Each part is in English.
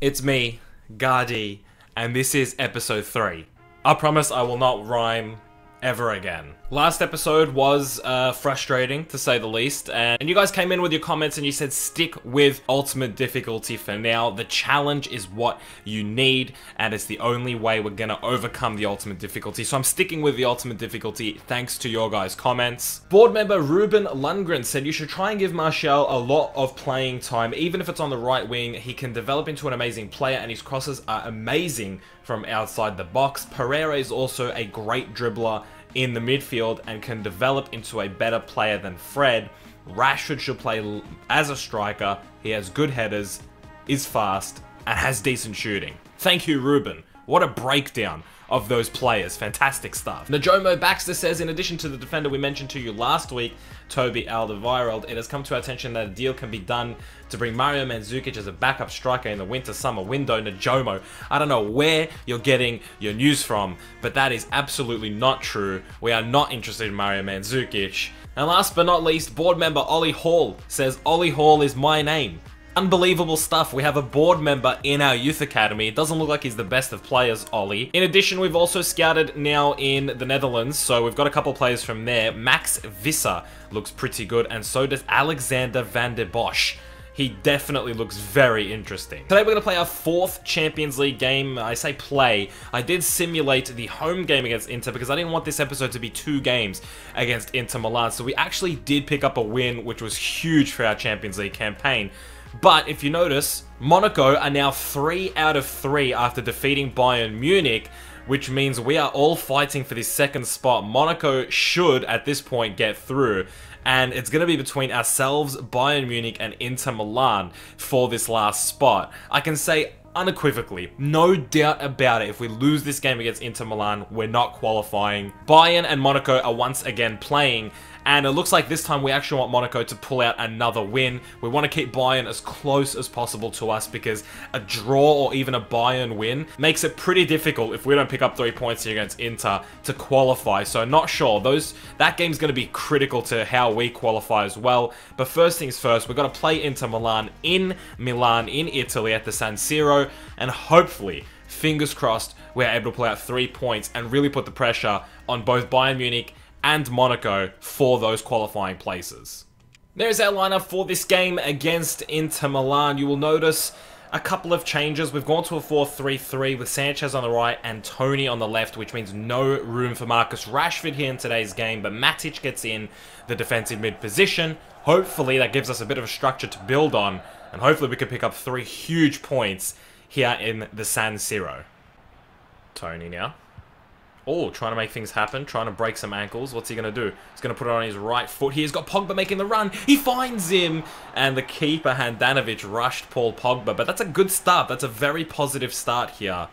It's me, Gardi, and this is episode 3. I promise I will not rhyme ever again. Last episode was frustrating, to say the least, and you guys came in with your comments and you said stick with ultimate difficulty for now. The challenge is what you need, and it's the only way we're gonna overcome the ultimate difficulty. So I'm sticking with the ultimate difficulty thanks to your guys' comments. Board member Ruben Lundgren said you should try and give Martial a lot of playing time, even if it's on the right wing. He can develop into an amazing player and his crosses are amazing from outside the box. Pereira is also a great dribbler in the midfield and can develop into a better player than Fred. Rashford should play as a striker. He has good headers, is fast, and has decent shooting. Thank you, Ruben. What a breakdown of those players. Fantastic stuff. Najomo Baxter says, in addition to the defender we mentioned to you last week, Toby Alderweireld, it has come to our attention that a deal can be done to bring Mario Mandzukic as a backup striker in the winter-summer window. Najomo, I don't know where you're getting your news from, but that is absolutely not true. We are not interested in Mario Mandzukic. And last but not least, board member Ollie Hall says, Ollie Hall is my name. Unbelievable stuff. We have a board member in our youth academy. It doesn't look like he's the best of players, Ollie. In addition, we've also scouted now in the Netherlands, so we've got a couple players from there. Max Visser looks pretty good, and so does Alexander van der Bosch. He definitely looks very interesting. Today we're going to play our 4th Champions League game. I say play. I did simulate the home game against Inter because I didn't want this episode to be 2 games against Inter Milan. So we actually did pick up a win, which was huge for our Champions League campaign. But if you notice, Monaco are now 3 out of 3 after defeating Bayern Munich, which means we are all fighting for this second spot. Monaco should, at this point, get through. And it's going to be between ourselves, Bayern Munich, and Inter Milan for this last spot. I can say unequivocally, no doubt about it, if we lose this game against Inter Milan, we're not qualifying. Bayern and Monaco are once again playing, and it looks like this time we actually want Monaco to pull out another win. We want to keep Bayern as close as possible to us because a draw or even a Bayern win makes it pretty difficult if we don't pick up 3 points here against Inter to qualify. So not sure. That game's going to be critical to how we qualify as well. But first things first, we've got to play Inter Milan in Italy at the San Siro, and hopefully, fingers crossed, we're able to pull out 3 points and really put the pressure on both Bayern Munich and Monaco for those qualifying places. There's our lineup for this game against Inter Milan. You will notice a couple of changes. We've gone to a 4-3-3 with Sanchez on the right and Tony on the left, which means no room for Marcus Rashford here in today's game, but Matic gets in the defensive mid position. Hopefully that gives us a bit of a structure to build on, and hopefully we can pick up 3 huge points here in the San Siro. Tony now. Oh, trying to make things happen, trying to break some ankles. What's he going to do? He's going to put it on his right foot. He's got Pogba making the run. He finds him. And the keeper, Handanovic, rushed Paul Pogba. But that's a good start. That's a very positive start here.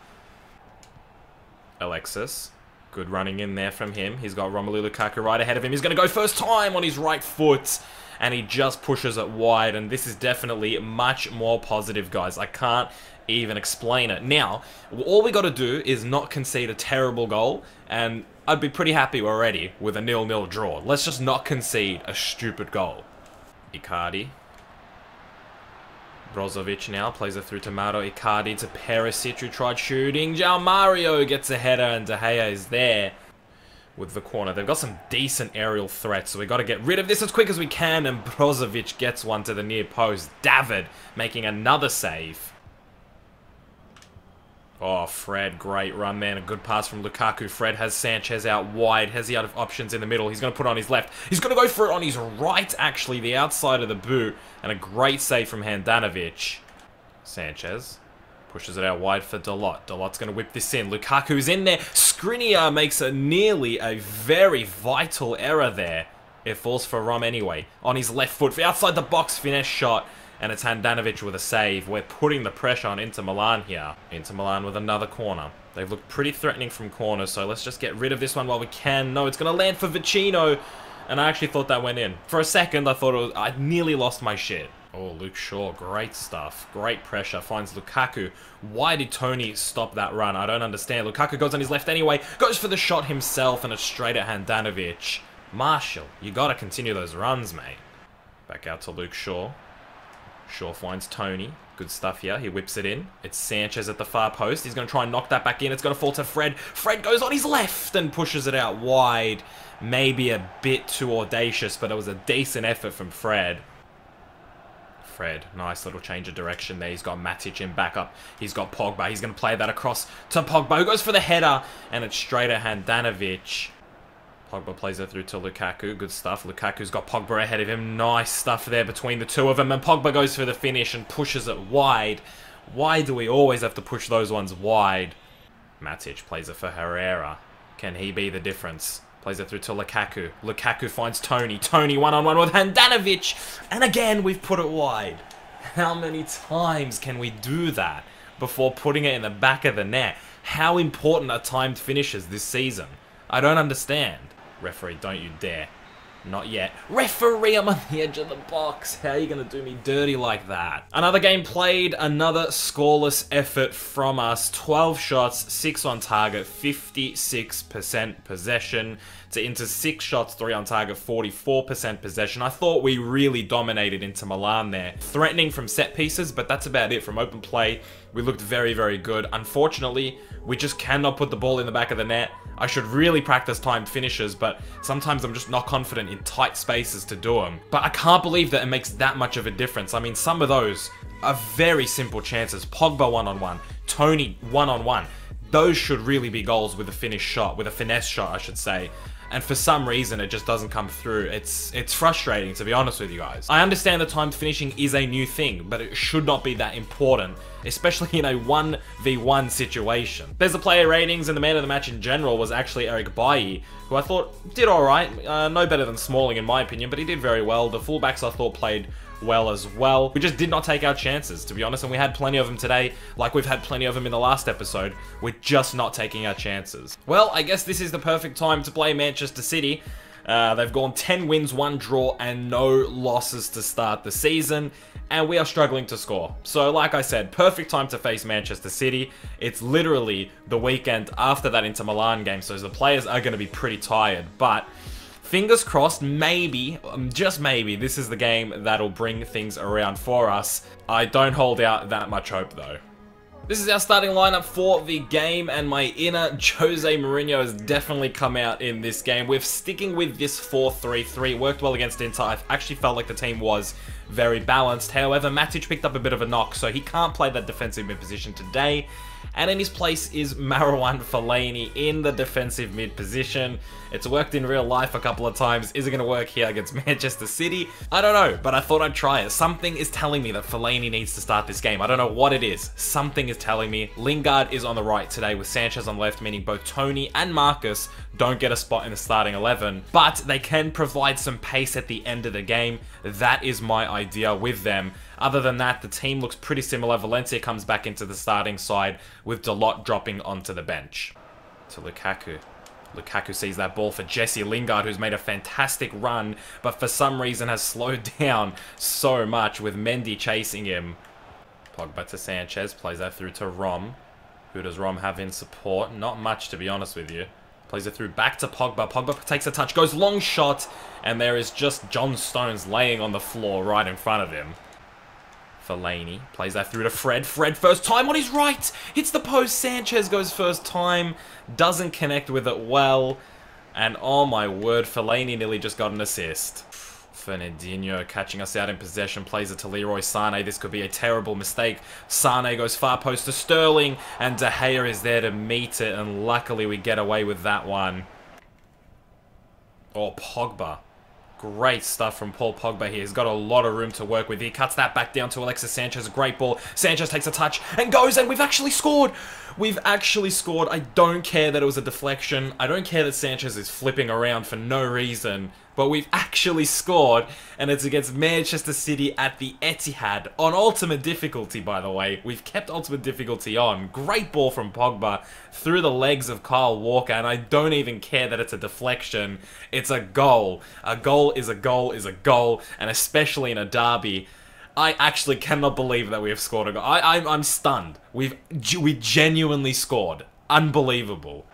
Alexis. Good running in there from him. He's got Romelu Lukaku right ahead of him. He's going to go first time on his right foot. And he just pushes it wide. And this is definitely much more positive, guys. I can't even explain it. Now, all we got to do is not concede a terrible goal, and I'd be pretty happy already with a 0-0 draw. Let's just not concede a stupid goal. Icardi. Brozovic now plays it through to Mauro Icardi to Perisic, who tried shooting. João Mario gets a header, and De Gea is there with the corner. They've got some decent aerial threats, so we got to get rid of this as quick as we can, and Brozovic gets one to the near post. David making another save. Oh, Fred, great run, man. A good pass from Lukaku. Fred has Sanchez out wide. Has he out of options in the middle? He's going to put it on his left. He's going to go for it on his right, actually, the outside of the boot. And a great save from Handanovic. Sanchez pushes it out wide for Dalot. Dalot's going to whip this in. Lukaku's in there. Skriniar makes nearly a very vital error there. It falls for Rom anyway. On his left foot. Outside the box, finesse shot. And it's Handanovic with a save. We're putting the pressure on Inter Milan here. Inter Milan with another corner. They've looked pretty threatening from corners, so let's just get rid of this one while we can. No, it's going to land for Vicino. And I actually thought that went in. For a second, I thought I nearly lost my shit. Oh, Luke Shaw, great stuff. Great pressure. Finds Lukaku. Why did Tony stop that run? I don't understand. Lukaku goes on his left anyway. Goes for the shot himself, and it's straight at Handanovic. Marshall, you got to continue those runs, mate. Back out to Luke Shaw. Shaw finds Tony. Good stuff here. He whips it in. It's Sanchez at the far post. He's going to try and knock that back in. It's going to fall to Fred. Fred goes on his left and pushes it out wide. Maybe a bit too audacious, but it was a decent effort from Fred. Fred, nice little change of direction there. He's got Matic in backup. He's got Pogba. He's going to play that across to Pogba, who goes for the header, and it's straight at Handanovic. Pogba plays it through to Lukaku. Good stuff. Lukaku's got Pogba ahead of him. Nice stuff there between the two of them. And Pogba goes for the finish and pushes it wide. Why do we always have to push those ones wide? Matic plays it for Herrera. Can he be the difference? Plays it through to Lukaku. Lukaku finds Tony. Tony one-on-one with Handanovic. And again, we've put it wide. How many times can we do that before putting it in the back of the net? How important are timed finishes this season? I don't understand. Referee, don't you dare. Not yet. Referee, I'm on the edge of the box. How are you going to do me dirty like that? Another game played, another scoreless effort from us. 12 shots, 6 on target, 56% possession. To Inter 6 shots, 3 on target, 44% possession. I thought we really dominated Inter Milan there. Threatening from set pieces, but that's about it. From open play, we looked very, very good. Unfortunately, we just cannot put the ball in the back of the net. I should really practice timed finishes, but sometimes I'm just not confident in tight spaces to do them. But I can't believe that it makes that much of a difference. I mean, some of those are very simple chances. Pogba one-on-one, Tony one-on-one. Those should really be goals with a finished shot, with a finesse shot, I should say. And for some reason, it just doesn't come through. It's frustrating, to be honest with you guys. I understand that timed finishing is a new thing, but it should not be that important, especially in a 1v1 situation. There's the player ratings, and the man of the match in general was actually Eric Bailly, who I thought did alright. No better than Smalling in my opinion, but he did very well. The fullbacks I thought played well as well. We just did not take our chances, to be honest, and we had plenty of them today, like we've had plenty of them in the last episode. We're just not taking our chances. Well, I guess this is the perfect time to play Manchester City. They've gone 10 wins, 1 draw, and no losses to start the season, and we are struggling to score. So, like I said, perfect time to face Manchester City. It's literally the weekend after that Inter Milan game, so the players are going to be pretty tired, but fingers crossed, maybe, just maybe, this is the game that'll bring things around for us. I don't hold out that much hope, though. This is our starting lineup for the game, and my inner Jose Mourinho has definitely come out in this game. We're sticking with this 4-3-3. Worked well against Inter. I actually felt like the team was very balanced. However, Matic picked up a bit of a knock, so he can't play that defensive mid position today. And in his place is Marouane Fellaini in the defensive mid position. It's worked in real life a couple of times. Is it going to work here against Manchester City? I don't know, but I thought I'd try it. Something is telling me that Fellaini needs to start this game. I don't know what it is. Something is telling me. Lingard is on the right today with Sanchez on the left, meaning both Tony and Marcus don't get a spot in the starting 11, but they can provide some pace at the end of the game. That is my idea with them. Other than that, the team looks pretty similar. Valencia comes back into the starting side with Dalot dropping onto the bench. To Lukaku. Lukaku sees that ball for Jesse Lingard, who's made a fantastic run, but for some reason has slowed down so much with Mendy chasing him. Pogba to Sanchez, plays that through to Rom. Who does Rom have in support? Not much, to be honest with you. Plays it through back to Pogba. Pogba takes a touch, goes long shot, and there is just John Stones laying on the floor right in front of him. Fellaini plays that through to Fred. Fred first time on his right. Hits the post. Sanchez goes first time. Doesn't connect with it well. And oh my word, Fellaini nearly just got an assist. Fernandinho catching us out in possession. Plays it to Leroy Sané. This could be a terrible mistake. Sané goes far post to Sterling. And De Gea is there to meet it. And luckily we get away with that one. Oh, Pogba. Great stuff from Paul Pogba here. He's got a lot of room to work with. He cuts that back down to Alexis Sanchez. Great ball. Sanchez takes a touch and goes, and we've actually scored. We've actually scored. I don't care that it was a deflection. I don't care that Sanchez is flipping around for no reason. But we've actually scored, and it's against Manchester City at the Etihad on ultimate difficulty, by the way. We've kept ultimate difficulty on. Great ball from Pogba through the legs of Kyle Walker, and I don't even care that it's a deflection. It's a goal. A goal is a goal is a goal, and especially in a derby, I actually cannot believe that we have scored a goal. I'm stunned. We genuinely scored. Unbelievable.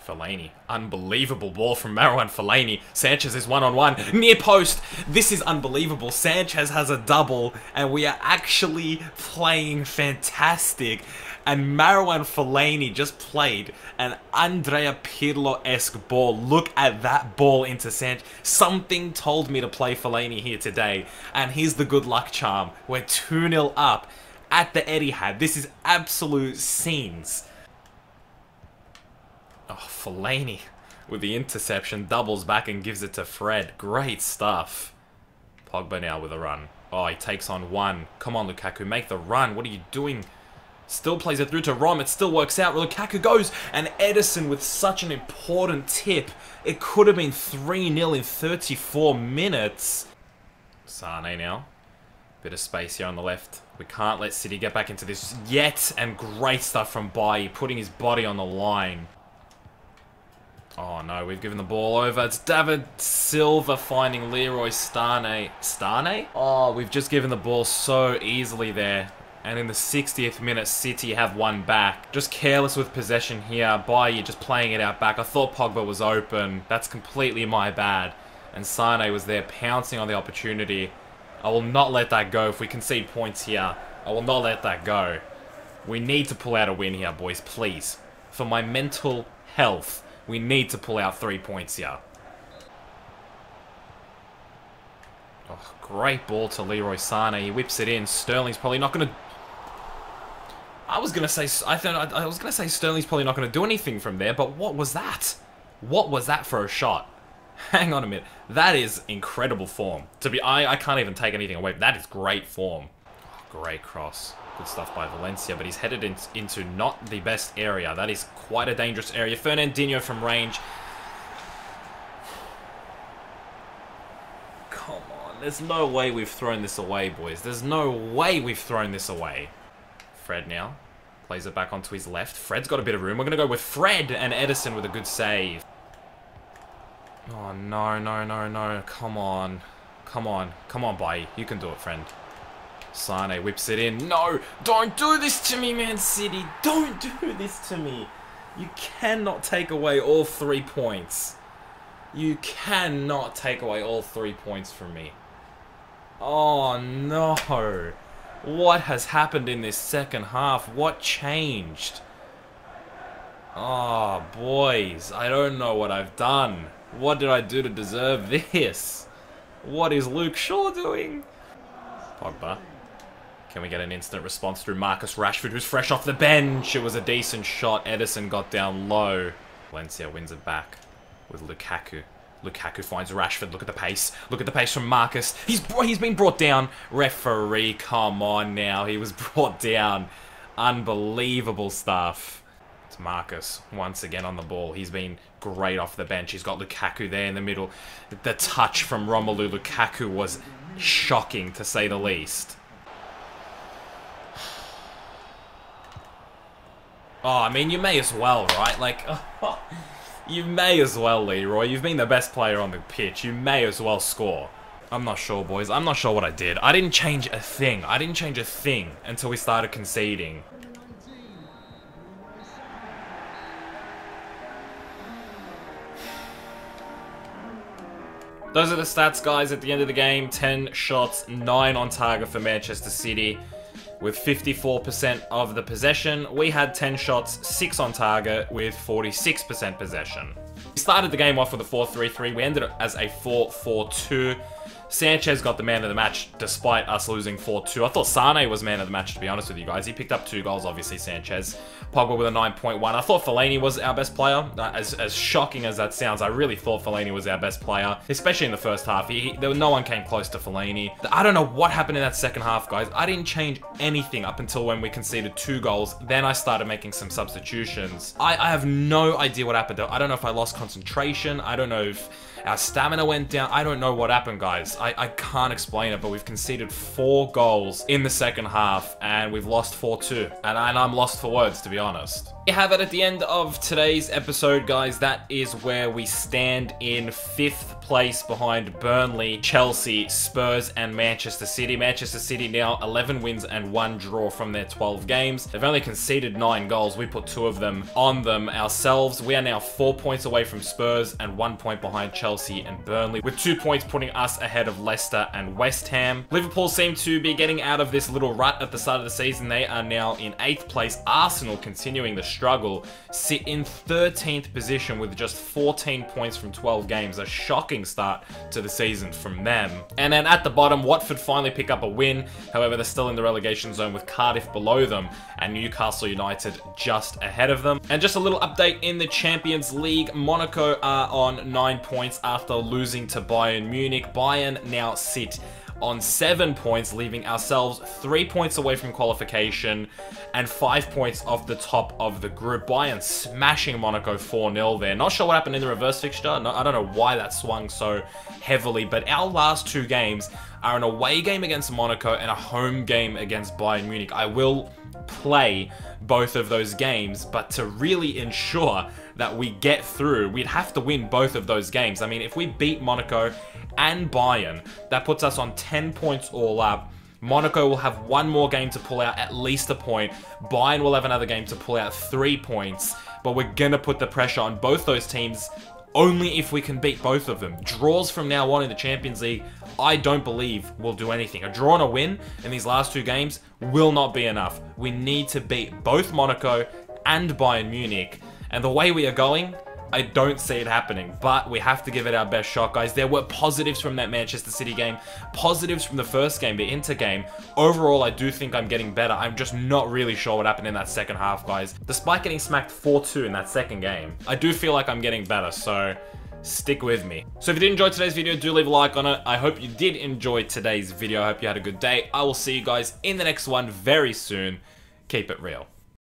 Fellaini. Unbelievable ball from Marouane Fellaini. Sanchez is one-on-one. Near post. This is unbelievable. Sanchez has a double, and we are actually playing fantastic. And Marouane Fellaini just played an Andrea Pirlo-esque ball. Look at that ball into Sanchez. Something told me to play Fellaini here today. And here's the good luck charm. We're 2-0 up at the Etihad. This is absolute scenes. Oh, Fellaini with the interception, doubles back and gives it to Fred. Great stuff. Pogba now with a run. Oh, he takes on one. Come on, Lukaku, make the run. What are you doing? Still plays it through to Rom. It still works out. Lukaku goes. And Ederson with such an important tip. It could have been 3-0 in 34 minutes. Sane now. Bit of space here on the left. We can't let City get back into this yet. And great stuff from Bailly, putting his body on the line. Oh no, we've given the ball over. It's David Silva finding Leroy Sane. Sane? Oh, we've just given the ball so easily there. And in the 60th minute, City have one back. Just careless with possession here. Bailly just playing it out back. I thought Pogba was open. That's completely my bad. And Sane was there pouncing on the opportunity. I will not let that go. If we concede points here, I will not let that go. We need to pull out a win here, boys, please. For my mental health, we need to pull out 3 points here. Oh, great ball to Leroy Sane. He whips it in. Sterling's probably not going to... I was gonna say Sterling's probably not gonna do anything from there, but what was that? What was that for a shot? Hang on a minute. That is incredible form. I can't even take anything away. That is great form. Oh, great cross. Good stuff by Valencia, but he's headed into not the best area. That is quite a dangerous area. Fernandinho from range. Come on. There's no way we've thrown this away, boys. There's no way we've thrown this away. Fred now plays it back onto his left. Fred's got a bit of room. We're going to go with Fred and Ederson with a good save. Oh, no, no, no, no. Come on. Come on. Come on, Bailly. You can do it, friend. Sane whips it in. No! Don't do this to me, Man City! Don't do this to me! You cannot take away all 3 points. You cannot take away all 3 points from me. Oh, no. What has happened in this second half? What changed? Oh, boys. I don't know what I've done. What did I do to deserve this? What is Luke Shaw doing? Pogba. Can we get an instant response through Marcus Rashford, who's fresh off the bench? It was a decent shot. Ederson got down low. Valencia wins it back with Lukaku. Lukaku finds Rashford. Look at the pace. Look at the pace from Marcus. He's been brought down. Referee, come on now. He was brought down. Unbelievable stuff. It's Marcus once again on the ball. He's been great off the bench. He's got Lukaku there in the middle. The touch from Romelu Lukaku was shocking, to say the least. Oh, I mean, you may as well, right? Like... You may as well, Leroy. You've been the best player on the pitch. You may as well score. I'm not sure, boys. I'm not sure what I did. I didn't change a thing. I didn't change a thing until we started conceding. Those are the stats, guys, at the end of the game. 10 shots, 9 on target for Manchester City. With 54% of the possession. We had 10 shots, 6 on target with 46% possession. We started the game off with a 4-3-3. We ended up as a 4-4-2. Sanchez got the man of the match despite us losing 4-2. I thought Sane was man of the match, to be honest with you guys. He picked up 2 goals, obviously, Sanchez. Pogba with a 9.1. I thought Fellaini was our best player. As shocking as that sounds, I really thought Fellaini was our best player, especially in the first half. No one came close to Fellaini. I don't know what happened in that second half, guys. I didn't change anything up until when we conceded 2 goals. Then I started making some substitutions. I have no idea what happened, though. I don't know if I lost concentration. I don't know if our stamina went down. I don't know what happened, guys. I can't explain it, but we've conceded 4 goals in the second half, and we've lost 4-2. And I'm lost for words, to be honest. We have it at the end of today's episode, guys. That is where we stand in 5th place behind Burnley, Chelsea, Spurs, and Manchester City. Manchester City now 11 wins and 1 draw from their 12 games. They've only conceded 9 goals. We put 2 of them on them ourselves. We are now 4 points away from Spurs and 1 point behind Chelsea and Burnley, with 2 points putting us ahead of Leicester and West Ham. Liverpool seem to be getting out of this little rut at the start of the season. They are now in 8th place. Arsenal, continuing the struggle, sit in 13th position with just 14 points from 12 games. A shocking start to the season from them. And then at the bottom, Watford finally pick up a win. However, they're still in the relegation zone with Cardiff below them and Newcastle United just ahead of them. And just a little update in the Champions League. Monaco are on 9 points after losing to Bayern Munich. Bayern now sit on 7 points, leaving ourselves 3 points away from qualification and 5 points off the top of the group. Bayern smashing Monaco 4-0 there. Not sure what happened in the reverse fixture. No, I don't know why that swung so heavily, but our last 2 games are an away game against Monaco and a home game against Bayern Munich. I will play both of those games, but to really ensure that we get through, we'd have to win both of those games. I mean, if we beat Monaco and Bayern, that puts us on 10 points all up. Monaco will have 1 more game to pull out at least a point. Bayern will have another game to pull out 3 points, but we're gonna put the pressure on both those teams only if we can beat both of them. Draws from now on in the Champions League, I don't believe will do anything. A draw and a win in these last 2 games will not be enough. We need to beat both Monaco and Bayern Munich. And the way we are going, I don't see it happening, but we have to give it our best shot, guys. There were positives from that Manchester City game, positives from the first game, the Inter game. Overall, I do think I'm getting better. I'm just not really sure what happened in that second half, guys. Despite getting smacked 4-2 in that second game, I do feel like I'm getting better, so stick with me. So if you did enjoy today's video, do leave a like on it. I hope you did enjoy today's video. I hope you had a good day. I will see you guys in the next one very soon. Keep it real.